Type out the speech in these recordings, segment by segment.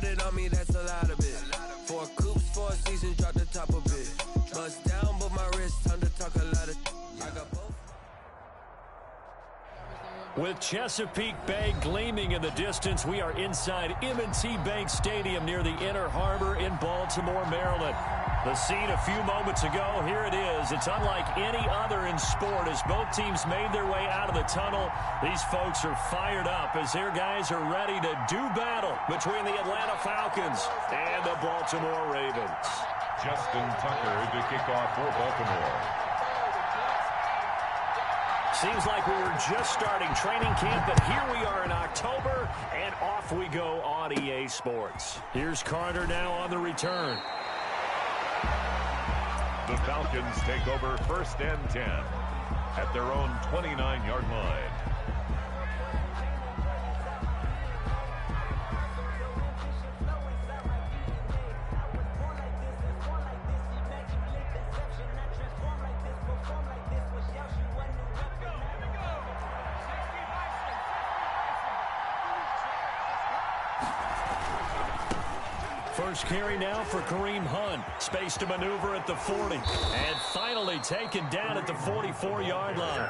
put it on me, that's a lot of it. 4 coops, 4 seasons, drop the top a bit. Bust down, but my wrist, time to talk a lot of. I got both. With Chesapeake Bay gleaming in the distance, we are inside M&T Bank Stadium near the Inner Harbor in Baltimore, Maryland. The scene a few moments ago, here it is. It's unlike any other in sport as both teams made their way out of the tunnel. These folks are fired up as their guys are ready to do battle between the Atlanta Falcons and the Baltimore Ravens. Justin Tucker to kick off for Baltimore. Seems like we were just starting training camp, but here we are in October, and off we go on EA Sports. Here's Carter now on the return. The Falcons take over 1st and 10 at their own 29-yard line. First carry now for Kareem Hunt. Space to maneuver at the 40. And finally taken down at the 44-yard line.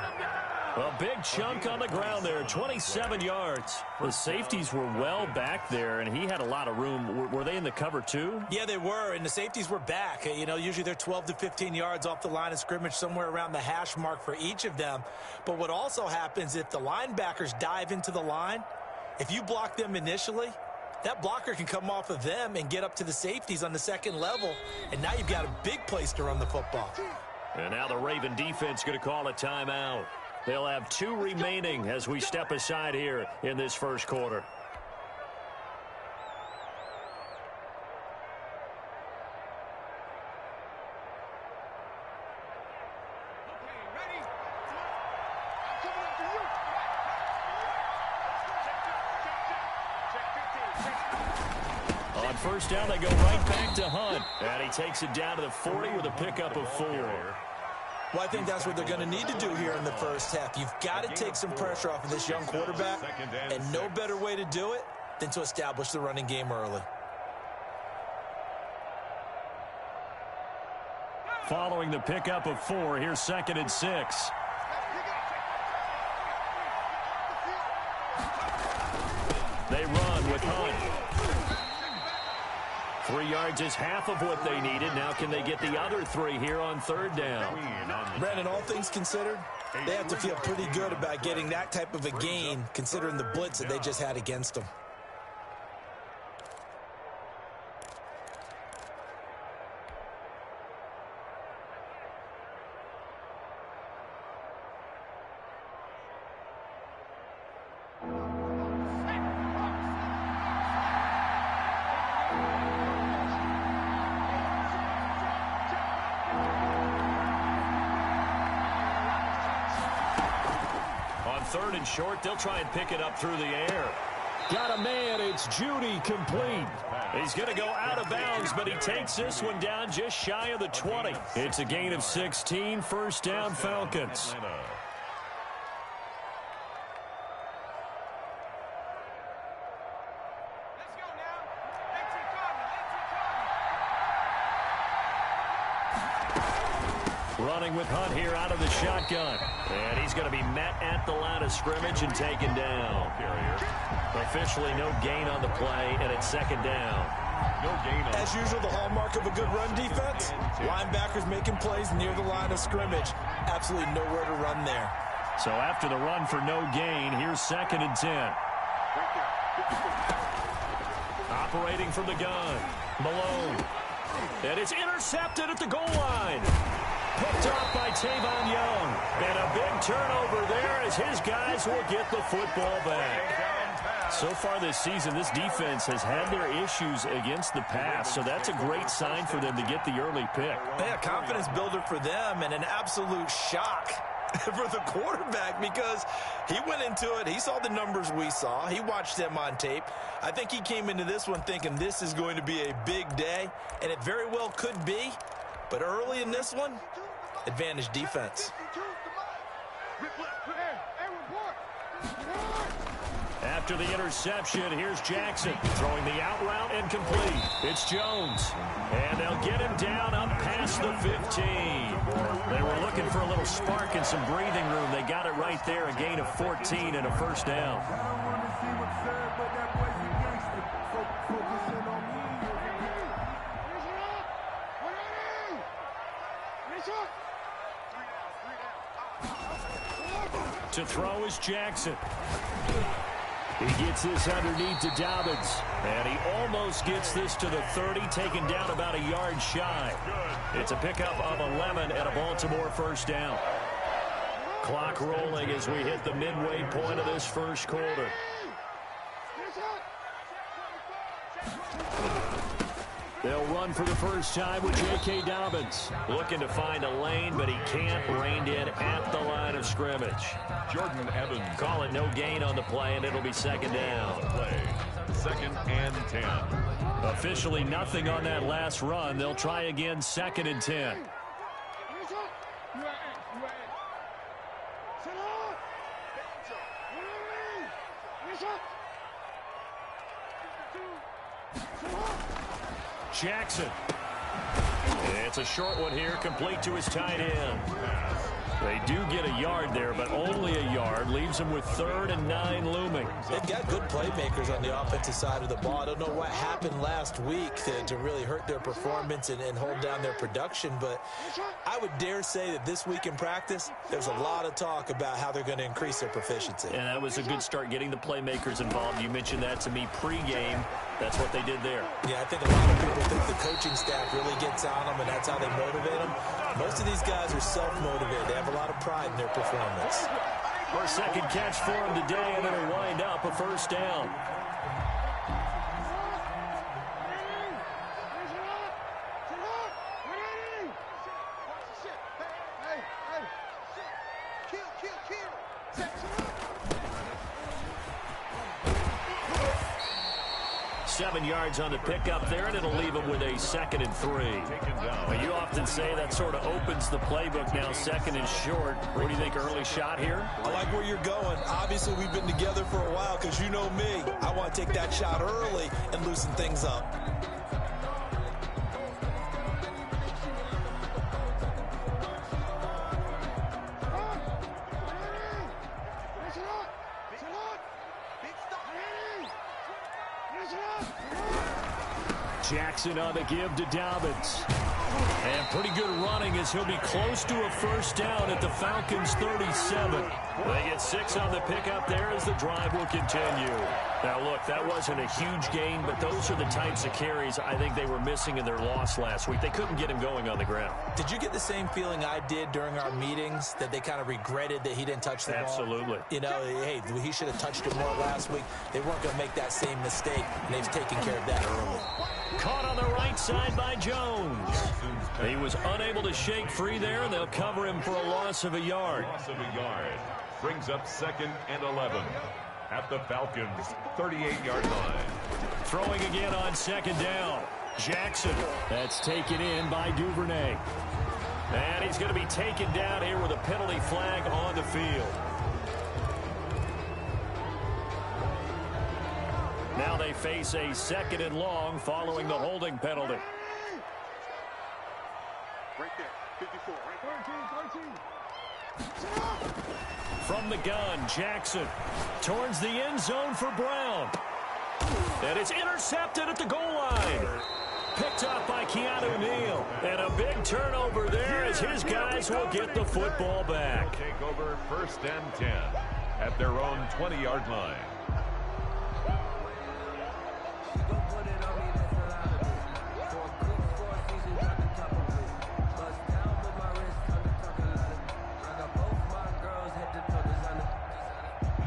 A big chunk on the ground there, 27 yards. The safeties were well back there, and he had a lot of room. Were they in the cover too? Yeah, they were, and the safeties were back. You know, usually they're 12 to 15 yards off the line of scrimmage, somewhere around the hash mark for each of them. But what also happens if the linebackers dive into the line, if you block them initially, that blocker can come off of them and get up to the safeties on the second level, and now you've got a big place to run the football. And now the Raven defense going to call a timeout. They'll have 2 remaining as we step aside here in this first quarter. On first down, they go right back to Hunt. And he takes it down to the 40 with a pickup of 4. Well, I think that's what they're going to need to do here in the first half. You've got to take some pressure off of this young quarterback, and no better way to do it than to establish the running game early. Following the pickup of 4, here's 2nd and 6. They run with Hunt. 3 yards is half of what they needed. Now can they get the other 3 here on 3rd down? Brandon, all things considered, they have to feel pretty good about getting that type of a gain considering the blitz that they just had against them. Third and short, they'll try and pick it up through the air. Got a man, it's Judy, complete. He's going to go out of bounds, but he takes this one down just shy of the 20. It's a gain of 16, 1st down Falcons. Running with Hunt here out of the shotgun. And he's going to be met at the line of scrimmage and taken down. Officially no gain on the play, and it's 2nd down. No gain on. As usual, the hallmark of a good run defense, linebackers making plays near the line of scrimmage. Absolutely nowhere to run there. So after the run for no gain, here's 2nd and 10. Operating from the gun, Malone. And it's intercepted at the goal line. Picked off by Tavon Young. And a big turnover there as his guys will get the football back. So far this season, this defense has had their issues against the pass, so that's a great sign for them to get the early pick. Yeah, confidence builder for them and an absolute shock for the quarterback because he went into it. He saw the numbers we saw. He watched them on tape. I think he came into this one thinking this is going to be a big day, and it very well could be. But early in this one, advantage defense. After the interception, here's Jackson throwing the out route and complete. It's Jones. And they'll get him down up past the 15. They were looking for a little spark and some breathing room. They got it right there, a gain of 14 and a first down. To throw is Jackson. He gets this underneath to Dobbins. And he almost gets this to the 30, taken down about a yard shy. It's a pickup of 11 and a Baltimore first down. Clock rolling as we hit the midway point of this first quarter. They'll run for the first time with J.K. Dobbins. Looking to find a lane, but he can't. Reined in at the line of scrimmage. Jordan Evans. Call it no gain on the play, and it'll be second down. Play. 2nd and 10. Officially nothing on that last run. They'll try again, 2nd and 10. Jackson. It's a short one here, complete to his tight end. They do get a yard there, but only a yard. Leaves them with 3rd and 9 looming. They've got good playmakers on the offensive side of the ball. I don't know what happened last week to really hurt their performance and hold down their production, but I would dare say that this week in practice, there's a lot of talk about how they're going to increase their proficiency. And that was a good start, getting the playmakers involved. You mentioned that to me pregame. That's what they did there. Yeah, I think a lot of people think the coaching staff really gets on them, and that's how they motivate them. Most of these guys are self-motivated. They have a lot of pride in their performance. Our second catch for him today, and it'll wind up a first down. Seven yards on the pickup there, and it'll leave him with a 2nd and 3. Well, you often say that sort of opens the playbook now, 2nd and short. What do you think, early shot here? I like where you're going. Obviously, we've been together for a while because you know me. I want to take that shot early and loosen things up. Jackson on the give to Dobbins. And pretty good running as he'll be close to a first down at the Falcons' 37. They get 6 on the pickup there as the drive will continue. Now, look, that wasn't a huge gain, but those are the types of carries I think they were missing in their loss last week. They couldn't get him going on the ground. Did you get the same feeling I did during our meetings, that they kind of regretted that he didn't touch the ball? Absolutely. You know, hey, he should have touched it more last week. They weren't going to make that same mistake, and they've taken care of that early. Caught on the right side by Jones. He was unable to shake free there, and they'll cover him for a loss of a yard. Loss of a yard. Brings up 2nd and 11 at the Falcons' 38-yard line. Throwing again on 2nd down. Jackson. That's taken in by Duvernay. And he's going to be taken down here with a penalty flag on the field. Now they face a 2nd and long following the holding penalty. Right there, 54. Right there. 13. From the gun, Jackson towards the end zone for Brown. And it's intercepted at the goal line. Picked up by Keanu Neal. And a big turnover there as his guys will get the football back. Take over 1st and 10 at their own 20-yard line.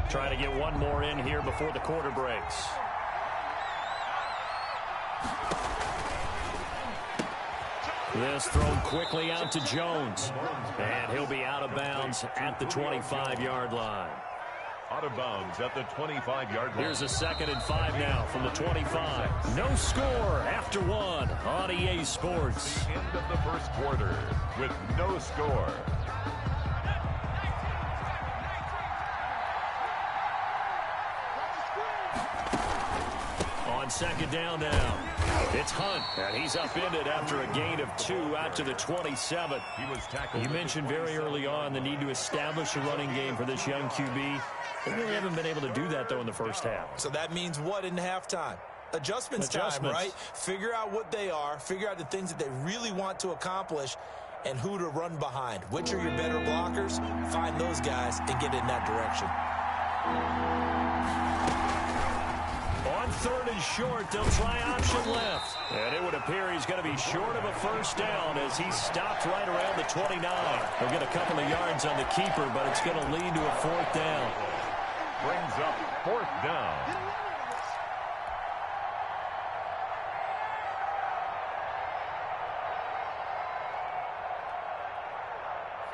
Try to get one more in here before the quarter breaks. This thrown quickly out to Jones. And he'll be out of bounds at the 25-yard line. Out of bounds at the 25-yard line. Here's a 2nd and 5 now from the 25. No score after 1 on EA Sports. End of the first quarter with no score. on second down now. It's Hunt, and he's upended after a gain of 2 out to the 27. He was tackled. You mentioned very early on the need to establish a running game for this young QB. They really haven't been able to do that, though, in the first half. So that means what in halftime? Adjustments time, right? Figure out what they are, figure out the things that they really want to accomplish, and who to run behind. Which are your better blockers? Find those guys and get in that direction. On third and short, they'll try option left. And it would appear he's going to be short of a first down as he stopped right around the 29. They'll get a couple of yards on the keeper, but it's going to lead to a fourth down. Brings up fourth down.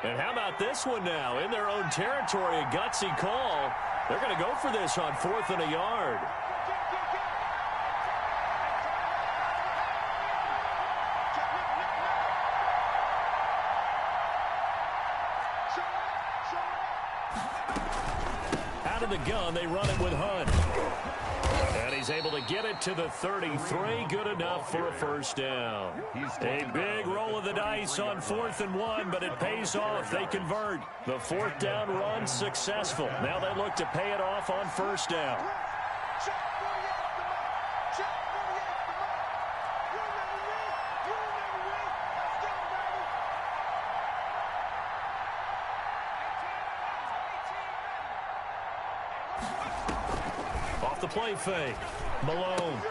And how about this one now? In their own territory, a gutsy call. They're going to go for this on 4th and a yard. Out of the gun, they run it with Hunt. And he's able to get it to the 33. Good enough for a first down. A big roll of the dice on 4th and 1, but it pays off. They convert. The fourth down run successful. Now they look to pay it off on first down. Off the play fake. Malone.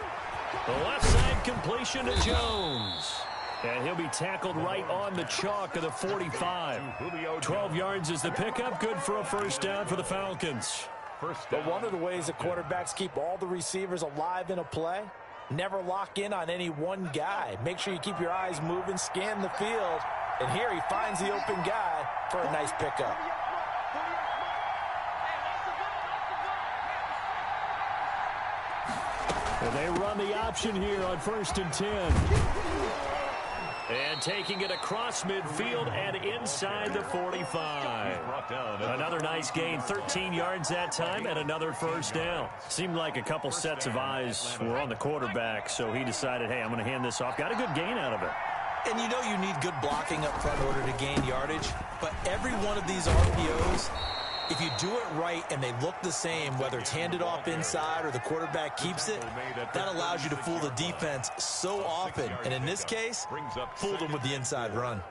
The left side completion to Jones. And he'll be tackled right on the chalk of the 45. 12 yards is the pickup. Good for a first down for the Falcons. But one of the ways that quarterbacks keep all the receivers alive in a play, never lock in on any one guy. Make sure you keep your eyes moving, scan the field. And here he finds the open guy for a nice pickup. And they run the option here on 1st and 10. And taking it across midfield and inside the 45. Another nice gain, 13 yards that time, and another first down. Seemed like a couple sets of eyes were on the quarterback, so he decided, hey, I'm going to hand this off. Got a good gain out of it. And you know you need good blocking up front in order to gain yardage, but every one of these RPOs, if you do it right and they look the same, whether it's handed off inside or the quarterback keeps it, that allows you to fool the defense so often. And in this case, fooled them with the inside run.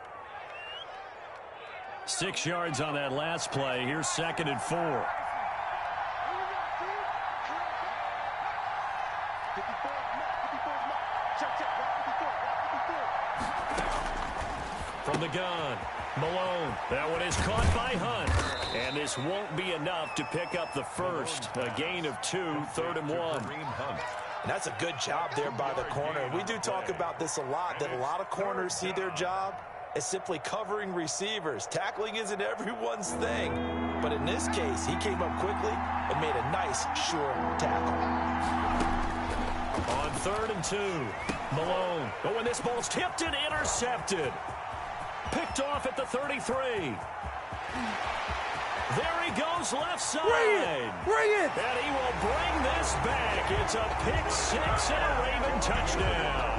6 yards on that last play. Here's 2nd and 4. From the gun, Malone. That one is caught by Hunt. And this won't be enough to pick up the first. A gain of 2, 3rd and 1. And that's a good job there by the corner. We do talk about this a lot, that a lot of corners see their job as simply covering receivers. Tackling isn't everyone's thing. But in this case, he came up quickly and made a nice, sure tackle. On 3rd and 2, Malone. Oh, and this ball's tipped and intercepted. Picked off at the 33. There he goes left side. Bring it! And he will bring this back. It's a pick 6 and a Raven touchdown.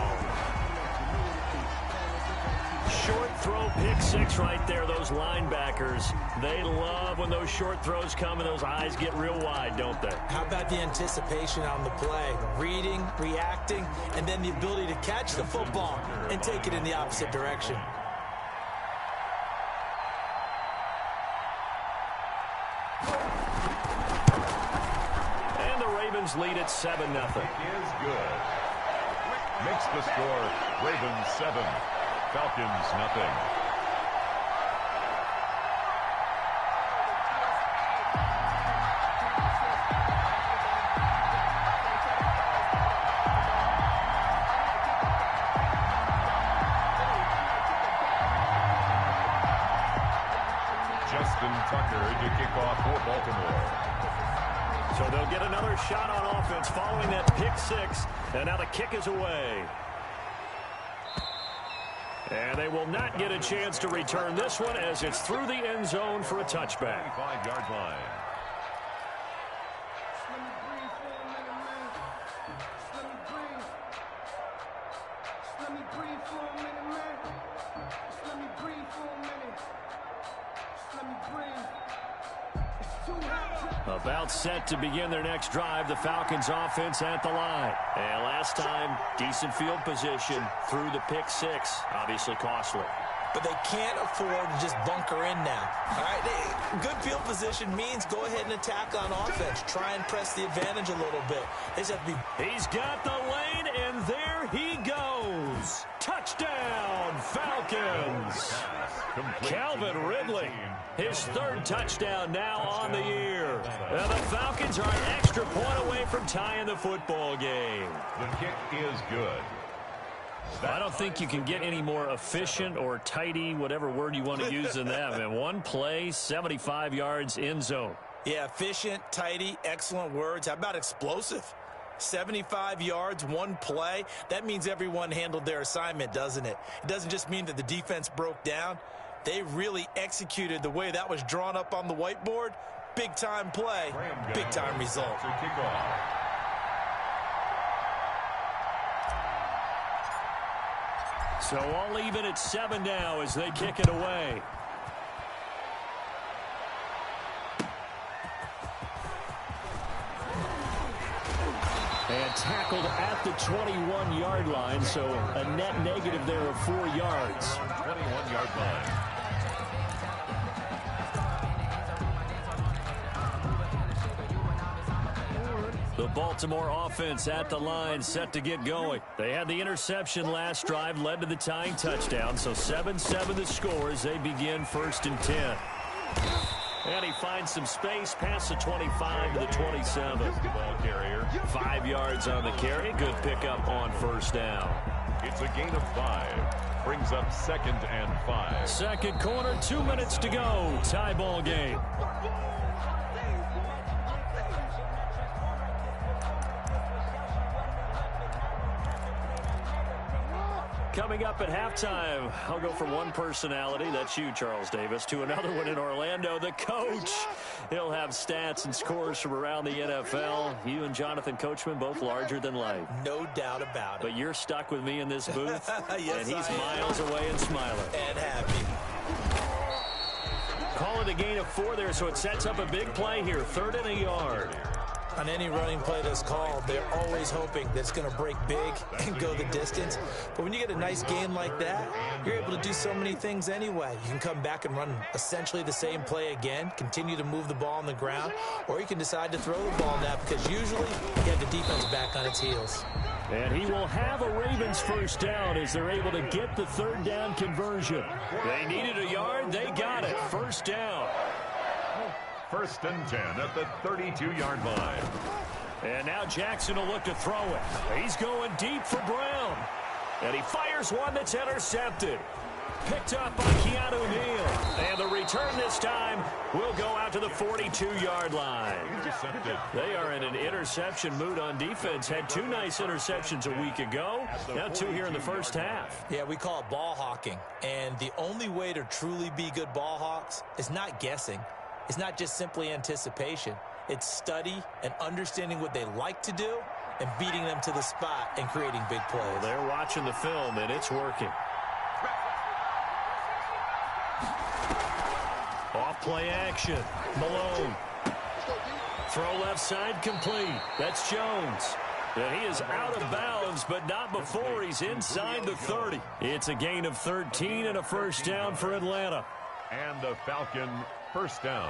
Short throw pick 6 right there. Those linebackers, they love when those short throws come and those eyes get real wide, don't they? How about the anticipation on the play? Reading, reacting, and then the ability to catch the football and take it in the opposite direction. Lead at 7-0. Is good. Makes the score Ravens 7, Falcons nothing. Justin Tucker to kick off for Baltimore. So they'll get another shot on offense following that pick 6. And now the kick is away. And they will not get a chance to return this one as it's through the end zone for a touchback. 5-yard line. About set to begin their next drive, the Falcons offense at the line. And last time, decent field position through the pick six. Obviously costly. But they can't afford to just bunker in now. All right, good field position means go ahead and attack on offense. Try and press the advantage a little bit. They just have to be. He's got the lane, and there he goes. Touchdown, Falcons. Calvin Ridley, his third touchdown now on the year. And the Falcons are an extra point away from tying the football game. The kick is good. I don't think you can get any more efficient or tidy, whatever word you want to use in that. Man, one play, 75 yards in zone. Yeah, efficient, tidy, excellent words. How about explosive? 75 yards, one play. That means everyone handled their assignment, doesn't it? It doesn't just mean that the defense broke down. They really executed the way that was drawn up on the whiteboard. Big-time play, big-time result. So all even at 7 now as they kick it away. And tackled at the 21-yard line, so a net negative there of 4 yards. 21-yard line. The Baltimore offense at the line, set to get going. They had the interception last drive, led to the tying touchdown. So 7-7 the score as they begin 1st and 10. And he finds some space past the 25 to the 27. Ball carrier. 5 yards on the carry. Good pickup on 1st down. It's a gain of 5. Brings up 2nd and 5. Second quarter, 2 minutes to go. Tie ball game. Coming up at halftime, I'll go from one personality, that's you, Charles Davis, to another one in Orlando, the coach. He'll have stats and scores from around the NFL. You and Jonathan Coachman, both larger than life. No doubt about it. But you're stuck with me in this booth, yes, and he's miles away and smiling. And happy. Call it a gain of 4 there, so it sets up a big play here, 3rd and a yard. On any running play that's called, they're always hoping that it's going to break big and go the distance. But when you get a nice gain like that, you're able to do so many things anyway. You can come back and run essentially the same play again, continue to move the ball on the ground, or you can decide to throw the ball now because usually you have the defense back on its heels. And he will have a Ravens 1st down as they're able to get the 3rd down conversion. They needed a yard. They got it. 1st down. 1st and 10 at the 32-yard line. And now Jackson will look to throw it. He's going deep for Brown. And he fires one that's intercepted. Picked up by Keanu Neal. And the return this time will go out to the 42-yard line. Intercepted. They are in an interception mood on defense. Had 2 nice interceptions a week ago. Now 2 here in the 1st half. Yeah, we call it ball hawking. And the only way to truly be good ball hawks is not guessing. It's not just simply anticipation. It's study and understanding what they like to do and beating them to the spot and creating big plays. Well, they're watching the film, and it's working. Off-play action. Malone. Throw left side complete. That's Jones. And he is out of bounds, but not before he's inside the 30. It's a gain of 13 and a 1st down for Atlanta. And the Falcon 1st down.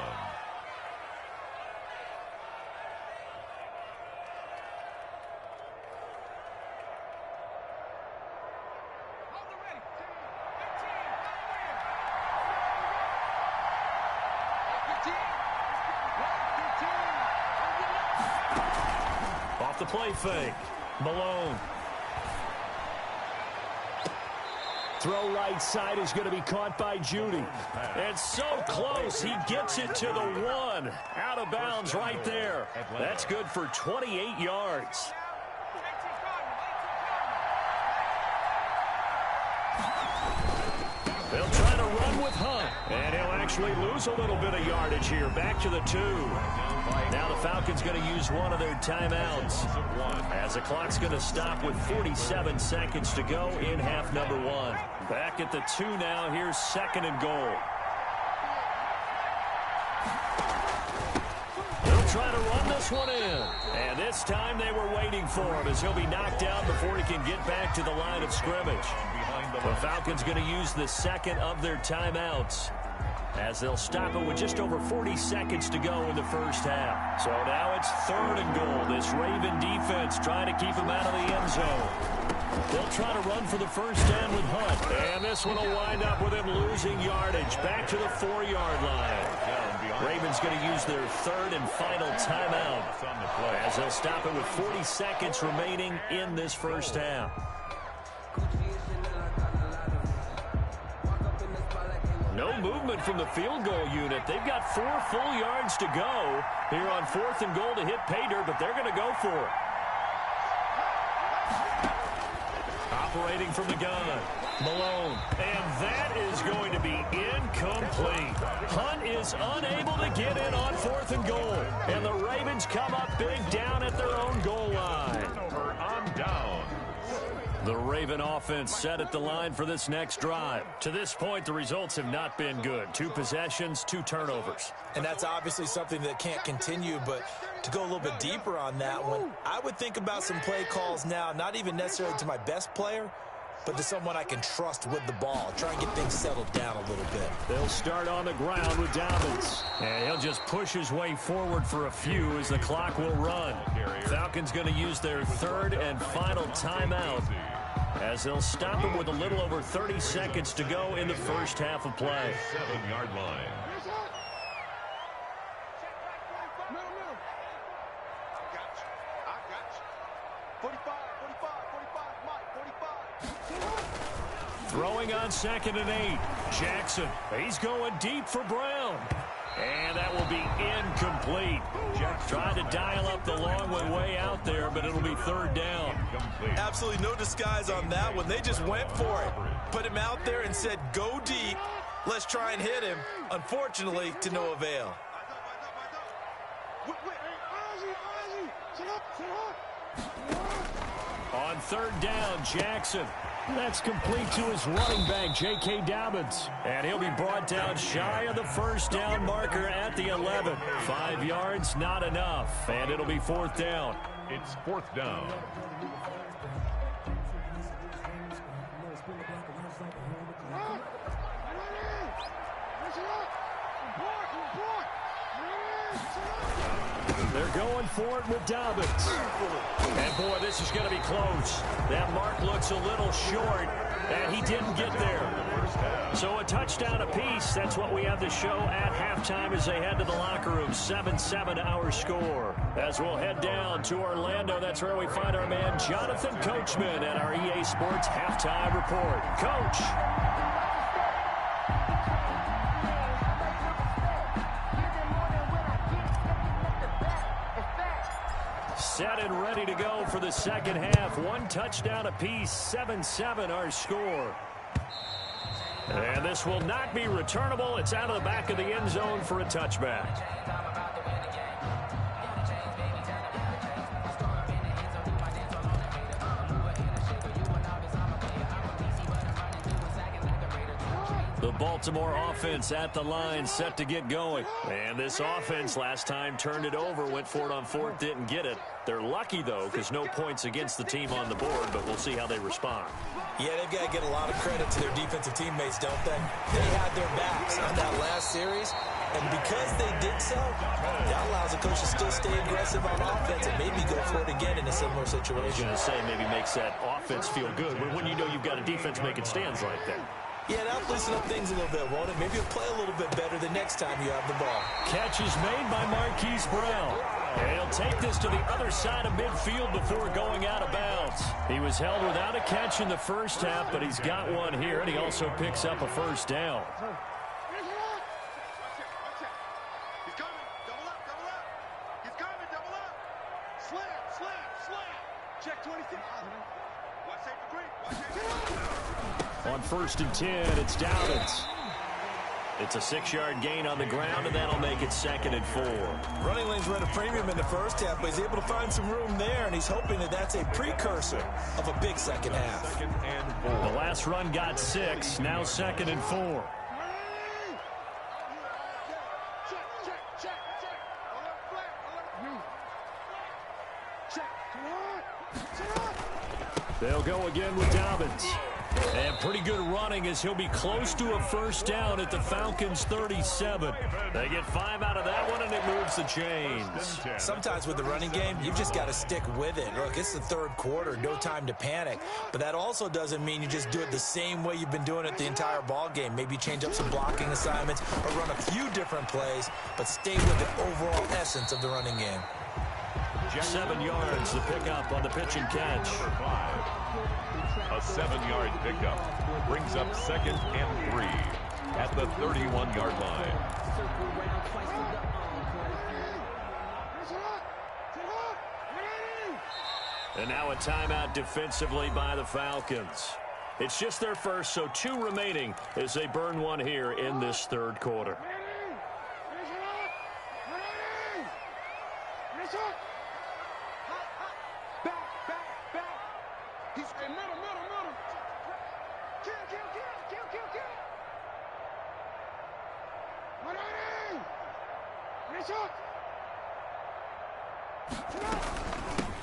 Off the play fake. Malone. Throw right side is going to be caught by Judy. And so close, he gets it to the 1. Out of bounds right there. That's good for 28 yards. They'll try to run with Hunt. And he'll actually lose a little bit of yardage here. Back to the 2. Now the Falcons going to use one of their timeouts. As the clock's going to stop with 47 seconds to go in half number 1. Back at the 2 now. Here's 2nd and goal. try to run this one in. And this time they were waiting for him as he'll be knocked down before he can get back to the line of scrimmage. The Falcons going to use the second of their timeouts as they'll stop it with just over 40 seconds to go in the first half. So now it's 3rd and goal. This Raven defense trying to keep him out of the end zone. They'll try to run for the first down with Hunt. And this one will wind up with him losing yardage back to the 4-yard line. Ravens going to use their 3rd and final timeout as they'll stop it with 40 seconds remaining in this first half. No movement from the field goal unit. They've got 4 full yards to go here on 4th and goal to hit pay dirt, but they're going to go for it. Operating from the gun, Malone. And that is going to be incomplete. Hunt is unable to get in on 4th and goal. And the Ravens come up big down at their own goal line. On down. The Raven offense set at the line for this next drive. To this point, the results have not been good. 2 possessions, 2 turnovers. And that's obviously something that can't continue, but to go a little bit deeper on that one, I would think about some play calls now, not even necessarily to my best player, but to someone I can trust with the ball. Try and get things settled down a little bit. They'll start on the ground with Dobbins. And he'll just push his way forward for a few as the clock will run. Falcons going to use their 3rd and final timeout as they'll stop him with a little over 30 seconds to go in the first half of play. 7-yard line. Throwing on 2nd and 8. Jackson. He's going deep for Brown. And that will be incomplete. Tried to dial up the long one way out there, but it'll be 3rd down. Absolutely no disguise on that one. They just went for it. Put him out there and said, go deep. Let's try and hit him. Unfortunately, to no avail. On 3rd down, Jackson. That's complete to his running back, J.K. Dobbins. And he'll be brought down shy of the first down marker at the 11. 5 yards, not enough. And it'll be 4th down. It's 4th down. They're going for it with Dobbins. And, boy, this is going to be close. That mark looks a little short, and he didn't get there. So a touchdown apiece. That's what we have to show at halftime as they head to the locker room. 7-7 our score. As we'll head down to Orlando, that's where we find our man Jonathan Coachman at our EA Sports Halftime Report. Coach. Set and ready to go for the second half. 1 touchdown apiece, 7-7 our score. And this will not be returnable. It's out of the back of the end zone for a touchback. The Baltimore offense at the line, set to get going. And this offense last time turned it over, went for it on 4th, didn't get it. They're lucky, though, because no points against the team on the board, but we'll see how they respond. Yeah, they've got to get a lot of credit to their defensive teammates, don't they? They had their backs on that last series, and because they did so, that allows the coach to still stay aggressive on offense and maybe go for it again in a similar situation. I was going to say maybe makes that offense feel good, but when you know you've got a defense making stands like that. Yeah, that'll loosen up things a little bit, won't it? Maybe you'll play a little bit better the next time you have the ball. Catch is made by Marquise Brown. And he'll take this to the other side of midfield before going out of bounds. He was held without a catch in the first half, but he's got one here, and he also picks up a first down. He's coming. Double up, double up. He's coming, double up. Slam, slam, slam. Check 26. Watch safe for Green. Watch safe for Green. On 1st and 10, it's Dobbins. It's a 6-yard gain on the ground, and that'll make it 2nd and 4. Running lanes were at a premium in the first half, but he's able to find some room there, and he's hoping that that's a precursor of a big second half. 2nd and 4. The last run got 6, now 2nd and 4. Check, check, check, check. Alert flat, alert They'll go again with Dobbins. And pretty good running as he'll be close to a first down at the Falcons' 37. They get 5 out of that one, and it moves the chains. Sometimes with the running game, you've just got to stick with it. Look, it's the third quarter, no time to panic. But that also doesn't mean you just do it the same way you've been doing it the entire ball game. Maybe change up some blocking assignments or run a few different plays, but stay with the overall essence of the running game. 7 yards, the pickup on the pitch and catch. A 7-yard pickup brings up 2nd and 3 at the 31-yard line. And now a timeout defensively by the Falcons. It's just their first, so 2 remaining as they burn one here in this third quarter.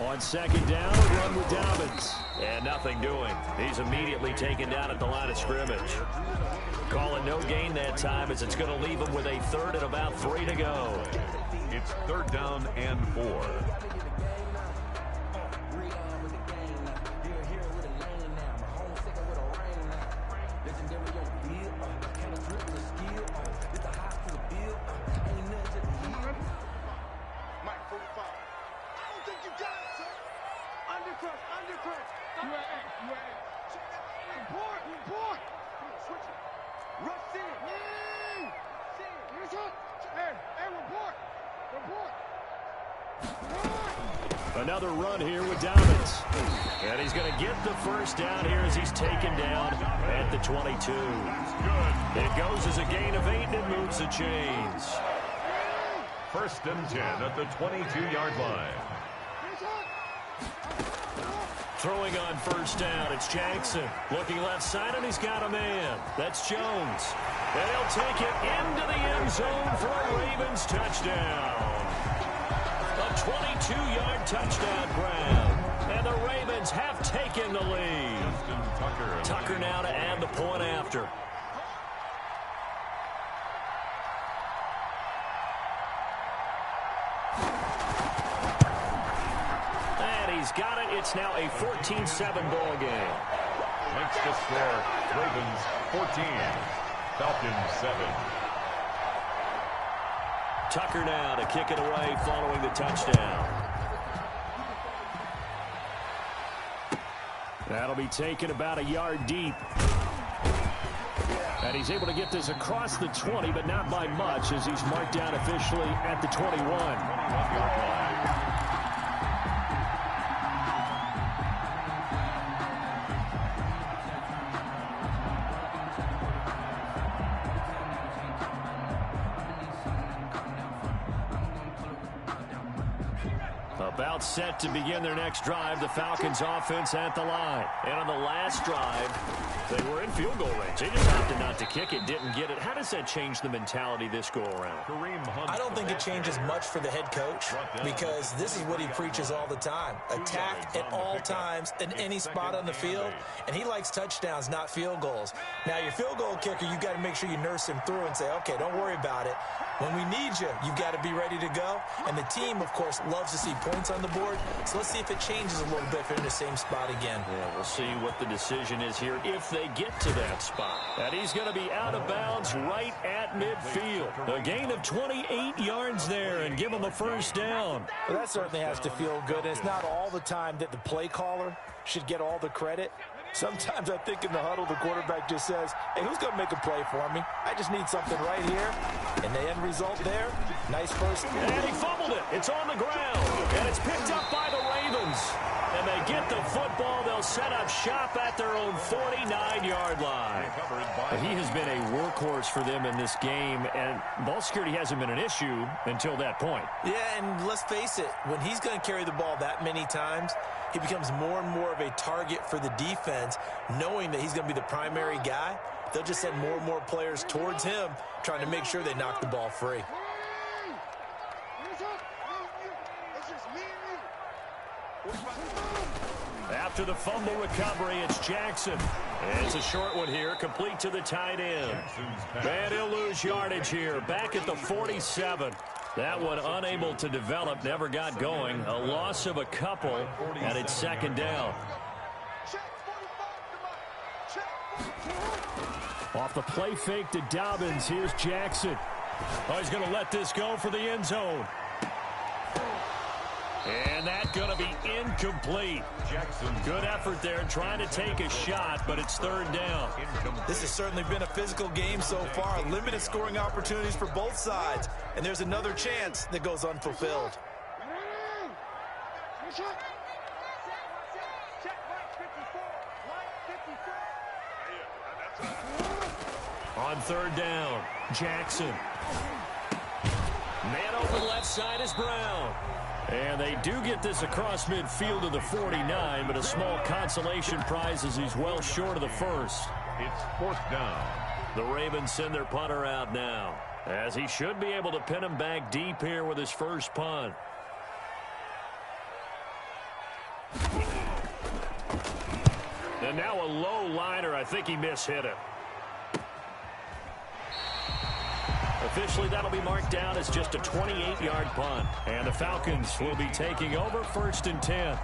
On 2nd down, run with Dobbins. And nothing doing. He's immediately taken down at the line of scrimmage. Calling no gain that time as it's going to leave him with a 3rd and about 3 to go. It's 3rd down and 4. Another run here with Dobbins. And he's going to get the first down here as he's taken down at the 22. It goes as a gain of 8 and it moves the chains. 1st and 10 at the 22-yard line. Throwing on first down, it's Jackson. Looking left side, and he's got a man. That's Jones. And he'll take it into the end zone for a Ravens touchdown. A 22-yard touchdown grab. And the Ravens have taken the lead. Tucker now to add the point after. He's got it. It's now a 14-7 ball game. Makes the score Ravens 14, Falcons 7. Tucker now to kick it away following the touchdown. That'll be taken about a yard deep. And he's able to get this across the 20, but not by much as he's marked down officially at the 21. 21-yard line. About set to begin their next drive, the Falcons offense at the line. And on the last drive, they were in field goal range. They just opted not to kick it, didn't get it. How does that change the mentality this go-around? I don't think it changes much for the head coach because this is what he preaches all the time. Attack at all times in any spot on the field, and he likes touchdowns, not field goals. Now, your field goal kicker, you've got to make sure you nurse him through and say, okay, don't worry about it. When we need you, you've got to be ready to go. And the team, of course, loves to see points on the board. So let's see if it changes a little bit if they're in the same spot again. Yeah, we'll see what the decision is here if they get to that spot. And he's going to be out of bounds right at midfield. A gain of 28 yards there and give him a first down. Well, that certainly has to feel good. And it's not all the time that the play caller should get all the credit. Sometimes I think in the huddle, the quarterback just says, hey, who's going to make a play for me? I just need something right here. And the end result there, nice first. And he fumbled it. It's on the ground. And it's picked up by the Ravens. And they get the football. They'll set up shop at their own 49-yard line. He has been a workhorse for them in this game. And ball security hasn't been an issue until that point. Yeah, and let's face it, when he's going to carry the ball that many times, he becomes more and more of a target for the defense, knowing that he's going to be the primary guy. They'll just send more and more players towards him, trying to make sure they knock the ball free. After the fumble recovery, it's Jackson. And it's a short one here, complete to the tight end. And he'll lose yardage here, back at the 47. That one unable to develop, never got going. A loss of a couple, and it's second down. Off the play fake to Dobbins, here's Jackson. Oh, he's going to let this go for the end zone. And that's going to be incomplete. Good effort there, trying to take a shot, but it's third down. This has certainly been a physical game so far. Limited scoring opportunities for both sides. And there's another chance that goes unfulfilled. On third down, Jackson. Man open left side is Brown. And they do get this across midfield to the 49, but a small consolation prize as he's well short of the first. It's fourth down. The Ravens send their punter out now, as he should be able to pin him back deep here with his first punt. And now a low liner. I think he mishit it. Officially, that'll be marked down as just a 28-yard punt. And the Falcons will be taking over first and 10.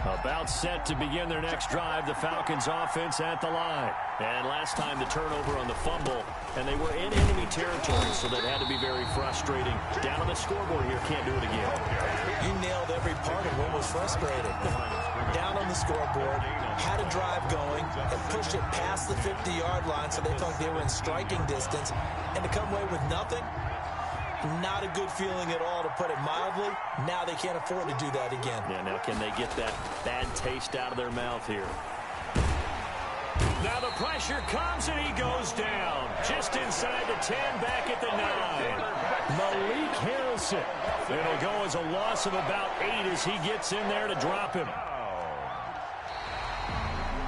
About set to begin their next drive, the Falcons offense at the line. And last time the turnover on the fumble, and they were in enemy territory, so that had to be very frustrating. Down on the scoreboard here, can't do it again. You nailed every part of what was frustrating. Down on the scoreboard, had a drive going, and pushed it past the 50-yard line so they felt like they were in striking distance, and to come away with nothing, not a good feeling at all, to put it mildly. Now they can't afford to do that again. Yeah, now can they get that bad taste out of their mouth here? Now the pressure comes and he goes down. Just inside the 10, back at the 9. Malik Harrison. It'll go as a loss of about 8 as he gets in there to drop him.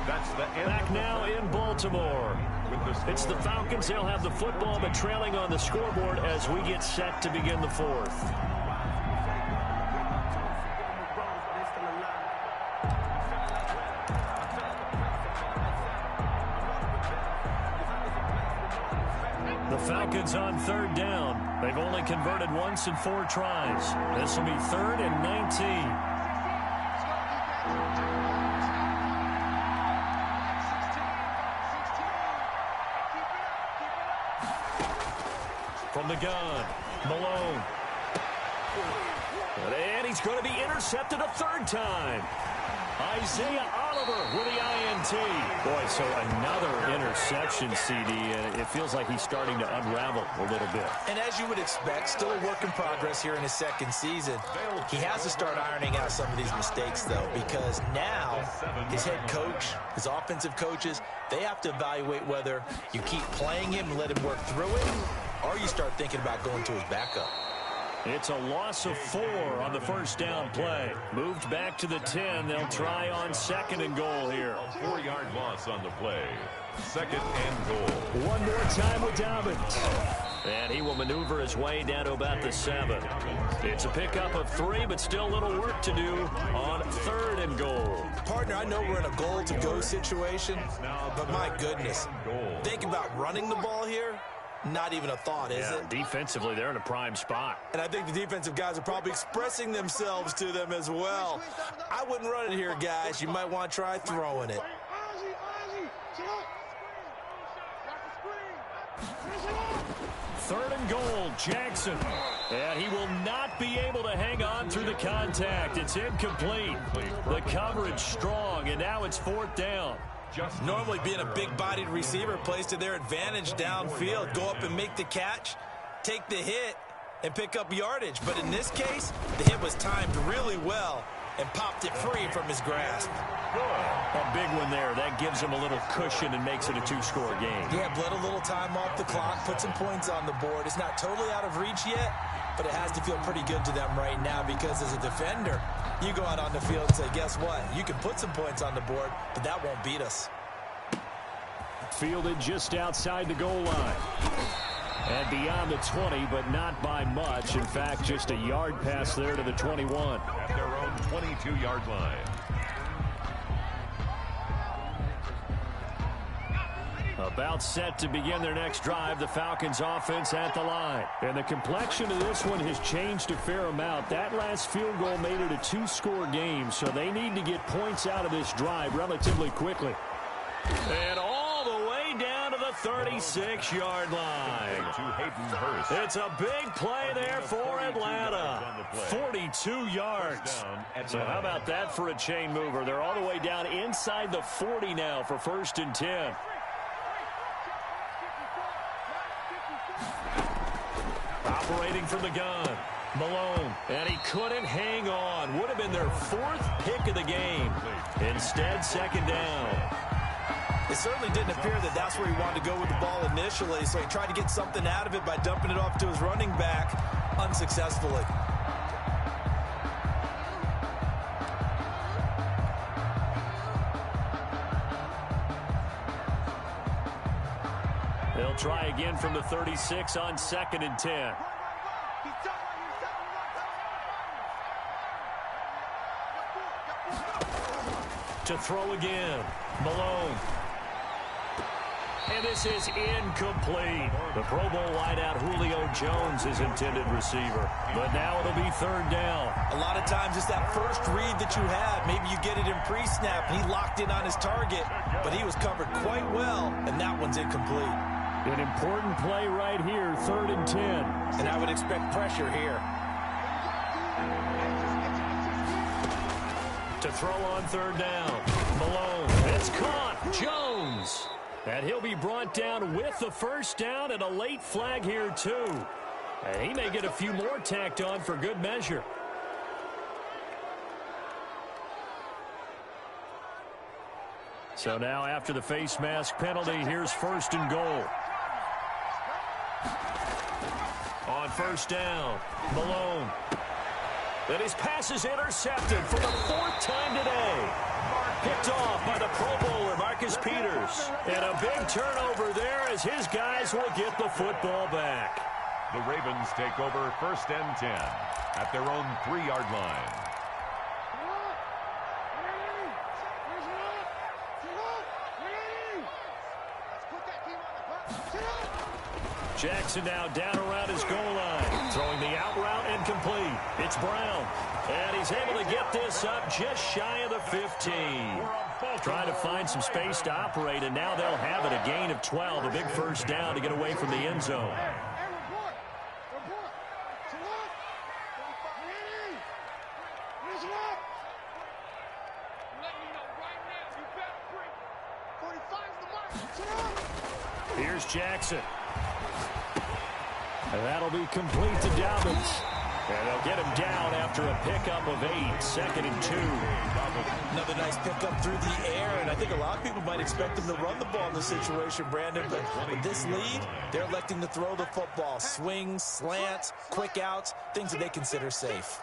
That's the end. Back now in Baltimore. It's the Falcons. They'll have the football, but trailing on the scoreboard as we get set to begin the fourth. The Falcons on third down. They've only converted once in 4 tries. This will be 3rd and 19. From the gun, Malone. And he's going to be intercepted a 3rd time. Isaiah Oliver with the INT. Boy, so another interception, CD. It feels like he's starting to unravel a little bit. And as you would expect, still a work in progress here in his second season. He has to start ironing out some of these mistakes, though, because now his head coach, his offensive coaches, they have to evaluate whether you keep playing him and let him work through it, or you start thinking about going to his backup. It's a loss of 4 on the first down play. Moved back to the 10. They'll try on 2nd and goal here. A 4-yard loss on the play. 2nd and goal. One more time with Dobbins. And he will maneuver his way down to about the 7. It's a pickup of 3, but still a little work to do on 3rd and goal. Partner, I know we're in a goal-to-go situation, but my goodness, think about running the ball here. Not even a thought, is it? Defensively, they're in a prime spot. And I think the defensive guys are probably expressing themselves to them as well. I wouldn't run it here, guys. You might want to try throwing it. 3rd and goal, Jackson. And he will not be able to hang on through the contact. It's incomplete. The coverage strong, and now it's 4th down. Normally being a big-bodied receiver plays to their advantage downfield. Go up and make the catch, take the hit, and pick up yardage. But in this case, the hit was timed really well and popped it free from his grasp. A big one there. That gives him a little cushion and makes it a 2-score game. Yeah, bled a little time off the clock, put some points on the board. It's not totally out of reach yet, but it has to feel pretty good to them right now because as a defender, you go out on the field and say, guess what? You can put some points on the board, but that won't beat us. Fielded just outside the goal line. And beyond the 20, but not by much. In fact, just a yard pass there to the 21. At their own 22-yard line. About set to begin their next drive, the Falcons offense at the line. And the complexion of this one has changed a fair amount. That last field goal made it a two-score game, so they need to get points out of this drive relatively quickly. And all the way down to the 36-yard line. It's a big play there for Atlanta. 42 yards. So how about that for a chain mover? They're all the way down inside the 40 now for 1st and 10. Operating from the gun, Malone, and he couldn't hang on. Would have been their 4th pick of the game. Instead, 2nd down. It certainly didn't appear that that's where he wanted to go with the ball initially, so he tried to get something out of it by dumping it off to his running back unsuccessfully. They'll try again from the 36 on 2nd and 10. To throw again, Malone. And this is incomplete. The Pro Bowl wideout Julio Jones is intended receiver. But now it'll be 3rd down. A lot of times it's that first read that you have. Maybe you get it in pre-snap, and he locked in on his target, but he was covered quite well, and that one's incomplete. An important play right here, 3rd and 10. And I would expect pressure here. To throw on 3rd down, Malone. It's caught, Jones. And he'll be brought down with the 1st down and a late flag here too. And he may get a few more tacked on for good measure. So now after the face mask penalty, here's 1st and goal. On 1st down, Malone. And his pass is intercepted for the 4th time today. Picked off by the Pro Bowler, Marcus Peters. And a big turnover there as his guys will get the football back. The Ravens take over 1st and 10 at their own 3-yard line. Jackson now down around his goal line. Throwing the out route incomplete. It's Brown. And he's able to get this up just shy of the 15. Trying to find some space to operate, and now they'll have it. A gain of 12. A big 1st down to get away from the end zone. Here's Jackson. And that'll be complete to Dobbins. And they'll get him down after a pickup of 8, 2nd and 2. Another nice pickup through the air, and I think a lot of people might expect him to run the ball in this situation, Brandon. But with this lead, they're electing to throw the football. Swings, slants, quick outs, things that they consider safe.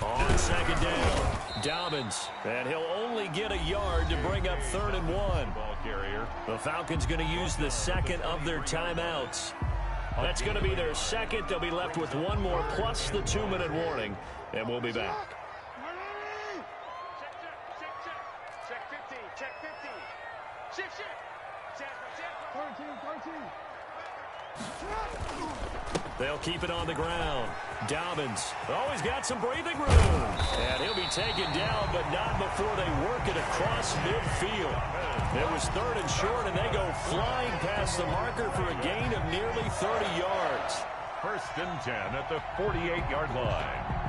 On 2nd down, Dobbins, and he'll only get a yard to bring up 3rd and 1. Ball carrier. The Falcons going to use the 2nd of their timeouts. That's going to be their 2nd. They'll be left with 1 more plus the 2-minute warning, and we'll be back. Check 15, check 15. Check. 13. They'll keep it on the ground. Dobbins always got some breathing room. And he'll be taken down, but not before they work it across midfield. It was 3rd and short, and they go flying past the marker for a gain of nearly 30 yards. 1st and 10 at the 48-yard line.